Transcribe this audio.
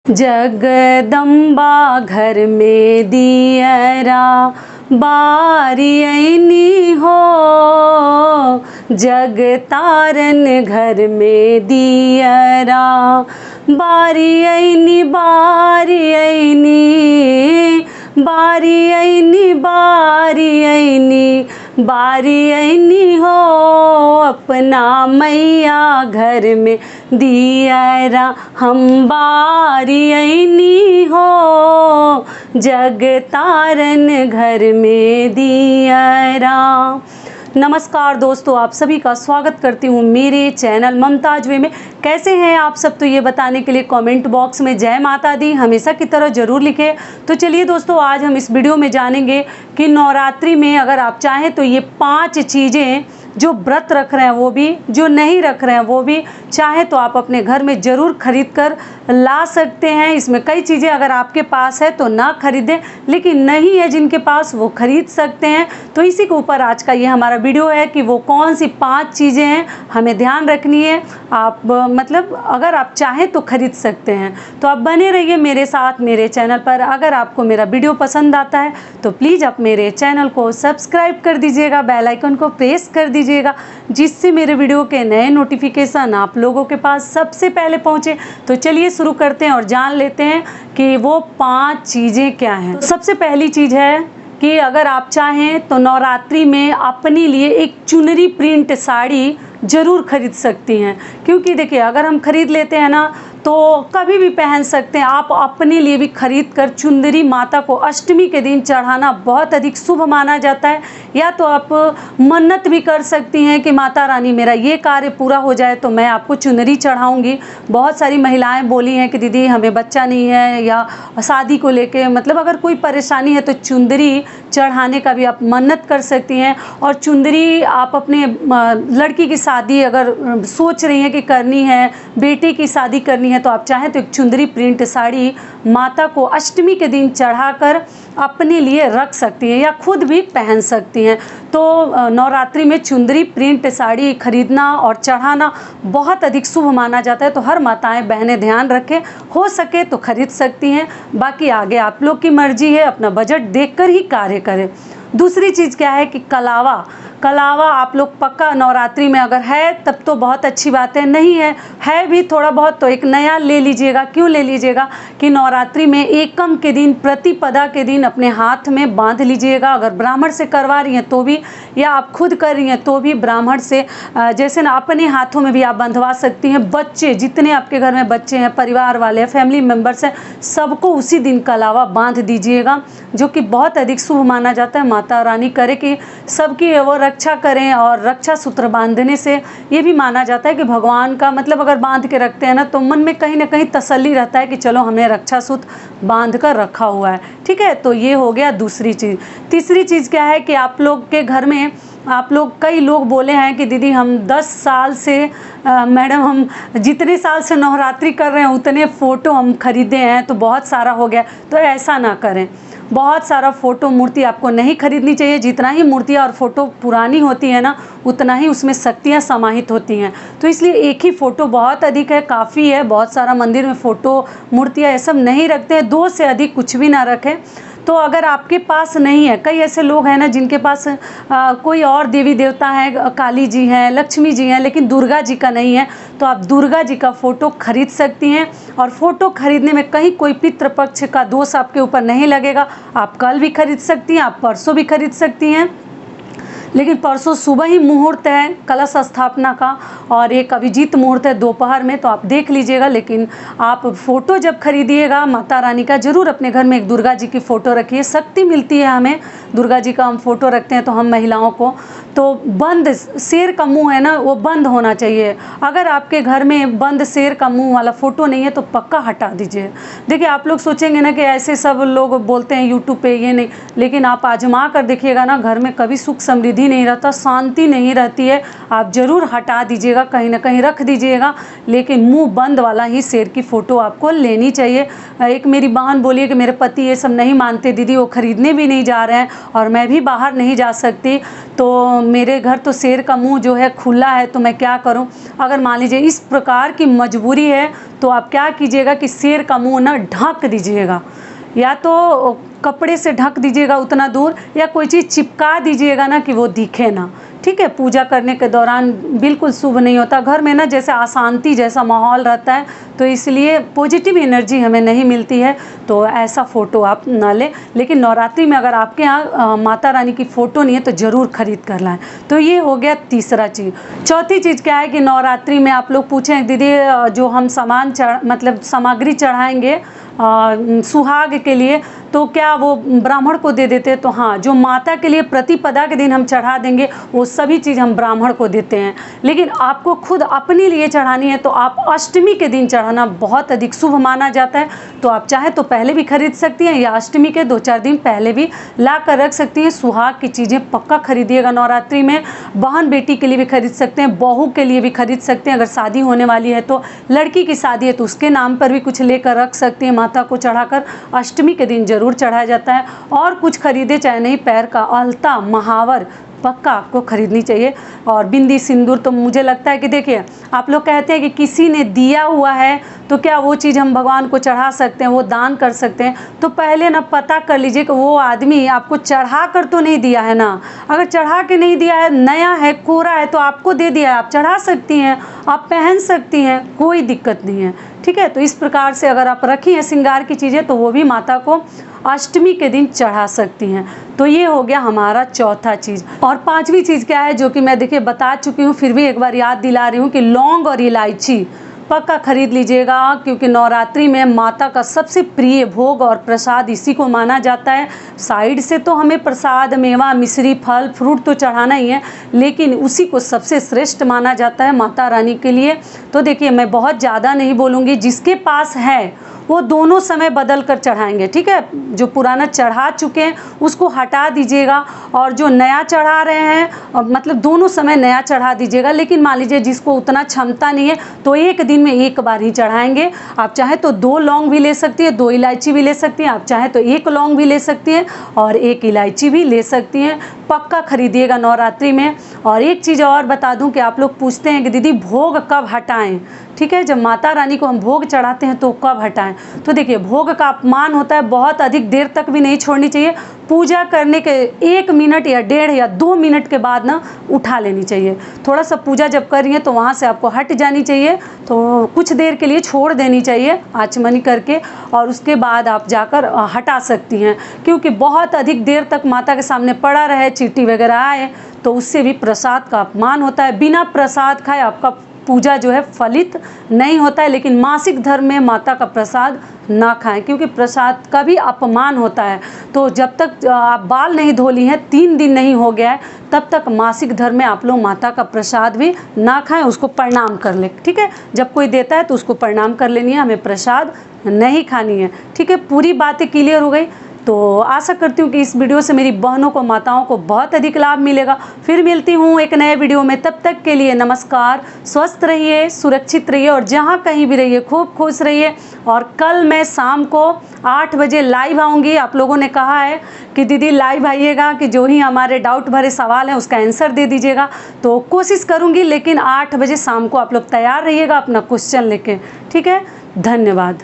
जगदम्बा घर में दियरा बारी ऐनी हो, जगतारन घर में दियरा बारी ऐनी बारी ऐनी बारी ऐनी बारी ऐनी बारी ऐनी हो, अपना मैया घर में दियरा हम बारी ऐनी हो, जगतारन घर में दियरा। नमस्कार दोस्तों, आप सभी का स्वागत करती हूँ मेरे चैनल ममताज वे में। कैसे हैं आप सब, तो ये बताने के लिए कमेंट बॉक्स में जय माता दी हमेशा की तरह ज़रूर लिखें। तो चलिए दोस्तों, आज हम इस वीडियो में जानेंगे कि नवरात्रि में अगर आप चाहें तो ये 5 चीज़ें जो व्रत रख रहे हैं वो भी, जो नहीं रख रहे हैं वो भी, चाहे तो आप अपने घर में ज़रूर खरीद कर ला सकते हैं। इसमें कई चीज़ें अगर आपके पास है तो ना खरीदें, लेकिन नहीं है जिनके पास वो खरीद सकते हैं। तो इसी के ऊपर आज का ये हमारा वीडियो है कि वो कौन सी 5 चीज़ें हैं हमें ध्यान रखनी है। आप मतलब अगर आप चाहें तो खरीद सकते हैं। तो आप बने रहिए मेरे साथ मेरे चैनल पर। अगर आपको मेरा वीडियो पसंद आता है तो प्लीज़ आप मेरे चैनल को सब्सक्राइब कर दीजिएगा, बेल आइकन को प्रेस कर दीजिएगा, जिससे मेरे वीडियो के नए नोटिफिकेशन आप लोगों के पास सबसे पहले पहुंचे। तो चलिए शुरू करते हैं और जान लेते हैं कि वो 5 चीज़ें क्या हैं। तो सबसे पहली चीज़ है कि अगर आप चाहें तो नवरात्रि में अपने लिए एक चुनरी प्रिंट साड़ी ज़रूर खरीद सकती हैं। क्योंकि देखिए, अगर हम खरीद लेते हैं ना तो कभी भी पहन सकते हैं। आप अपने लिए भी खरीद कर चुंदरी माता को अष्टमी के दिन चढ़ाना बहुत अधिक शुभ माना जाता है। या तो आप मन्नत भी कर सकती हैं कि माता रानी मेरा ये कार्य पूरा हो जाए तो मैं आपको चुनरी चढ़ाऊंगी। बहुत सारी महिलाएं बोली हैं कि दीदी हमें बच्चा नहीं है या शादी को लेके मतलब अगर कोई परेशानी है तो चुंदरी चढ़ाने का भी आप मन्नत कर सकती हैं। और चुंदरी आप अपने लड़की की शादी अगर सोच रही हैं कि करनी है, बेटे की शादी करनी है, तो आप चाहें तो एक चुंदरी प्रिंट साड़ी माता को अष्टमी के दिन चढ़ाकर अपने लिए रख सकती हैं या खुद भी पहन सकती हैं। तो नवरात्रि में चुंदरी प्रिंट साड़ी खरीदना और चढ़ाना बहुत अधिक शुभ माना जाता है। तो हर माताएं बहनें ध्यान रखें, हो सके तो खरीद सकती हैं, बाकी आगे आप लोग की मर्जी है, अपना बजट देखकर ही कार्य करें। दूसरी चीज़ क्या है कि कलावा आप लोग पक्का नवरात्रि में अगर है तब तो बहुत अच्छी बात है, नहीं है भी थोड़ा बहुत तो एक नया ले लीजिएगा। क्यों ले लीजिएगा कि नवरात्रि में एकम के दिन, प्रतिपदा के दिन अपने हाथ में बांध लीजिएगा। अगर ब्राह्मण से करवा रही हैं तो भी, या आप खुद कर रही हैं तो भी ब्राह्मण से जैसे ना अपने हाथों में भी आप बंधवा सकती हैं। बच्चे जितने आपके घर में बच्चे हैं, परिवार वाले, फैमिली मेम्बर्स हैं, सबको उसी दिन कलावा बांध दीजिएगा, जो कि बहुत अधिक शुभ माना जाता है। माता रानी करे कि सबकी वो रक्षा करें। और रक्षा सूत्र बांधने से ये भी माना जाता है कि भगवान का मतलब अगर बांध के रखते हैं ना तो मन में कहीं ना कहीं तसल्ली रहता है कि चलो हमने रक्षा सूत्र बांध कर रखा हुआ है। ठीक है, तो ये हो गया दूसरी चीज़। तीसरी चीज़ क्या है कि आप लोग के घर में कई लोग बोले हैं कि दीदी हम 10 साल से मैडम हम जितने साल से नवरात्रि कर रहे हैं उतने फ़ोटो हम खरीदे हैं तो बहुत सारा हो गया। तो ऐसा ना करें, बहुत सारा फ़ोटो मूर्ति आपको नहीं खरीदनी चाहिए। जितना ही मूर्तियाँ और फ़ोटो पुरानी होती है ना उतना ही उसमें शक्तियाँ समाहित होती हैं। तो इसलिए एक ही फ़ोटो बहुत अधिक है, काफ़ी है। बहुत सारा मंदिर में फ़ोटो मूर्तियाँ ये सब नहीं रखते हैं, 2 से अधिक कुछ भी ना रखें। तो अगर आपके पास नहीं है, कई ऐसे लोग हैं ना जिनके पास कोई और देवी देवता है, काली जी हैं, लक्ष्मी जी हैं, लेकिन दुर्गा जी का नहीं है, तो आप दुर्गा जी का फ़ोटो खरीद सकती हैं। और फ़ोटो खरीदने में कहीं कोई पितृपक्ष का दोष आपके ऊपर नहीं लगेगा। आप कल भी खरीद सकती हैं, आप परसों भी खरीद सकती हैं, लेकिन परसों सुबह ही मुहूर्त है कलश स्थापना का और एक अभिजीत मुहूर्त है दोपहर में, तो आप देख लीजिएगा। लेकिन आप फ़ोटो जब खरीदिएगा माता रानी का, ज़रूर अपने घर में एक दुर्गा जी की फ़ोटो रखिए। शक्ति मिलती है हमें, दुर्गा जी का हम फ़ोटो रखते हैं तो हम महिलाओं को। तो बंद शेर का मुंह है ना वो बंद होना चाहिए। अगर आपके घर में बंद शेर का मुंह वाला फ़ोटो नहीं है तो पक्का हटा दीजिए। देखिए, आप लोग सोचेंगे ना कि ऐसे सब लोग बोलते हैं यूट्यूब पे ये नहीं, लेकिन आप आजमा कर देखिएगा ना, घर में कभी सुख समृद्धि नहीं रहता, शांति नहीं रहती है। आप ज़रूर हटा दीजिएगा, कहीं ना कहीं रख दीजिएगा, लेकिन मुंह बंद वाला ही शेर की फ़ोटो आपको लेनी चाहिए। एक मेरी बहन बोली कि मेरे पति ये सब नहीं मानते दीदी, वो खरीदने भी नहीं जा रहे हैं और मैं भी बाहर नहीं जा सकती, तो मेरे घर तो शेर का मुंह जो है खुला है, तो मैं क्या करूं। अगर मान लीजिए इस प्रकार की मजबूरी है तो आप क्या कीजिएगा कि शेर का मुंह ना ढक दीजिएगा, या तो कपड़े से ढक दीजिएगा उतना दूर, या कोई चीज़ चिपका दीजिएगा ना कि वो दिखे ना। ठीक है, पूजा करने के दौरान बिल्कुल शुभ नहीं होता। घर में ना जैसे अशांति जैसा माहौल रहता है, तो इसलिए पॉजिटिव एनर्जी हमें नहीं मिलती है, तो ऐसा फ़ोटो आप ना लें। लेकिन नवरात्रि में अगर आपके यहाँ माता रानी की फ़ोटो नहीं है तो ज़रूर खरीद कर लाएं। तो ये हो गया तीसरा चीज़। चौथी चीज़ क्या है कि नवरात्रि में आप लोग पूछें दीदी जो हम सामान मतलब सामग्री चढ़ाएंगे सुहाग के लिए, तो क्या वो ब्राह्मण को दे देते हैं? तो हाँ, जो माता के लिए प्रतिपदा के दिन हम चढ़ा देंगे वो सभी चीज़ हम ब्राह्मण को देते हैं। लेकिन आपको खुद अपने लिए चढ़ानी है तो आप अष्टमी के दिन चढ़ाना बहुत अधिक शुभ माना जाता है। तो आप चाहे तो पहले भी खरीद सकती हैं, या अष्टमी के 2-4 दिन पहले भी ला कर रख सकती हैं। सुहाग की चीज़ें पक्का खरीदिएगा नवरात्रि में। बहन बेटी के लिए भी खरीद सकते हैं, बहू के लिए भी खरीद सकते हैं। अगर शादी होने वाली है तो लड़की की शादी है तो उसके नाम पर भी कुछ लेकर रख सकती हैं। माता को चढ़ाकर अष्टमी के दिन जरूर चढ़ाया जाता है। और कुछ खरीदे चाहे नहीं, पैर का अलता महावर पक्का आपको खरीदनी चाहिए। और बिंदी सिंदूर तो मुझे लगता है कि देखिए, आप लोग कहते हैं कि किसी ने दिया हुआ है तो क्या वो चीज़ हम भगवान को चढ़ा सकते हैं, वो दान कर सकते हैं? तो पहले ना पता कर लीजिए कि वो आदमी आपको चढ़ा कर तो नहीं दिया है ना। अगर चढ़ा के नहीं दिया है, नया है, कोरा है, तो आपको दे दिया है, आप चढ़ा सकती हैं, आप पहन सकती हैं, कोई दिक्कत नहीं है। ठीक है, तो इस प्रकार से अगर आप रखी हैं श्रृंगार की चीज़ें तो वो भी माता को अष्टमी के दिन चढ़ा सकती हैं। तो ये हो गया हमारा चौथा चीज़। और पांचवी चीज़ क्या है, जो कि मैं देखिए बता चुकी हूँ, फिर भी एक बार याद दिला रही हूँ कि लौंग और इलायची पक्का खरीद लीजिएगा, क्योंकि नवरात्रि में माता का सबसे प्रिय भोग और प्रसाद इसी को माना जाता है। साइड से तो हमें प्रसाद मेवा मिश्री फल फ्रूट तो चढ़ाना ही है, लेकिन उसी को सबसे श्रेष्ठ माना जाता है माता रानी के लिए। तो देखिए, मैं बहुत ज़्यादा नहीं बोलूँगी, जिसके पास है वो दोनों समय बदल कर चढ़ाएंगे। ठीक है, जो पुराना चढ़ा चुके हैं उसको हटा दीजिएगा, और जो नया चढ़ा रहे हैं मतलब दोनों समय नया चढ़ा दीजिएगा। लेकिन मान लीजिए जिसको उतना क्षमता नहीं है तो एक दिन में एक बार ही चढ़ाएंगे। आप चाहे तो 2 लौंग भी ले सकती है, 2 इलायची भी ले सकती हैं, आप चाहे तो 1 लौंग भी ले सकती हैं और 1 इलायची भी ले सकती हैं। पक्का खरीदिएगा नवरात्रि में। और एक चीज़ और बता दूं कि आप लोग पूछते हैं कि दीदी भोग कब हटाएं। ठीक है, जब माता रानी को हम भोग चढ़ाते हैं तो कब हटाएं? तो देखिए, भोग का अपमान होता है, बहुत अधिक देर तक भी नहीं छोड़नी चाहिए। पूजा करने के 1 मिनट या 1.5 या 2 मिनट के बाद ना उठा लेनी चाहिए। थोड़ा सा पूजा जब कर रही है तो वहाँ से आपको हट जानी चाहिए, तो कुछ देर के लिए छोड़ देनी चाहिए आचमनी करके, और उसके बाद आप जाकर हटा सकती हैं। क्योंकि बहुत अधिक देर तक माता के सामने पड़ा रहे, चींटी वगैरह आए, तो उससे भी प्रसाद का अपमान होता है। बिना प्रसाद खाए आपका पूजा जो है फलित नहीं होता है। लेकिन मासिक धर्म में माता का प्रसाद ना खाएं, क्योंकि प्रसाद का भी अपमान होता है। तो जब तक आप बाल नहीं धो ली हैं, 3 दिन नहीं हो गया है, तब तक मासिक धर्म में आप लोग माता का प्रसाद भी ना खाएं, उसको प्रणाम कर लें। ठीक है, जब कोई देता है तो उसको प्रणाम कर लेनी है, हमें प्रसाद नहीं खानी है। ठीक है, पूरी बातें क्लियर हो गई। तो आशा करती हूँ कि इस वीडियो से मेरी बहनों को माताओं को बहुत अधिक लाभ मिलेगा। फिर मिलती हूँ एक नए वीडियो में, तब तक के लिए नमस्कार। स्वस्थ रहिए, सुरक्षित रहिए, और जहाँ कहीं भी रहिए खूब खुश रहिए। और कल मैं शाम को 8 बजे लाइव आऊँगी। आप लोगों ने कहा है कि दीदी लाइव आइएगा, कि जो ही हमारे डाउट भरे सवाल हैं उसका आंसर दे दीजिएगा। तो कोशिश करूँगी, लेकिन 8 बजे शाम को आप लोग तैयार रहिएगा अपना क्वेश्चन लेके। ठीक है, धन्यवाद।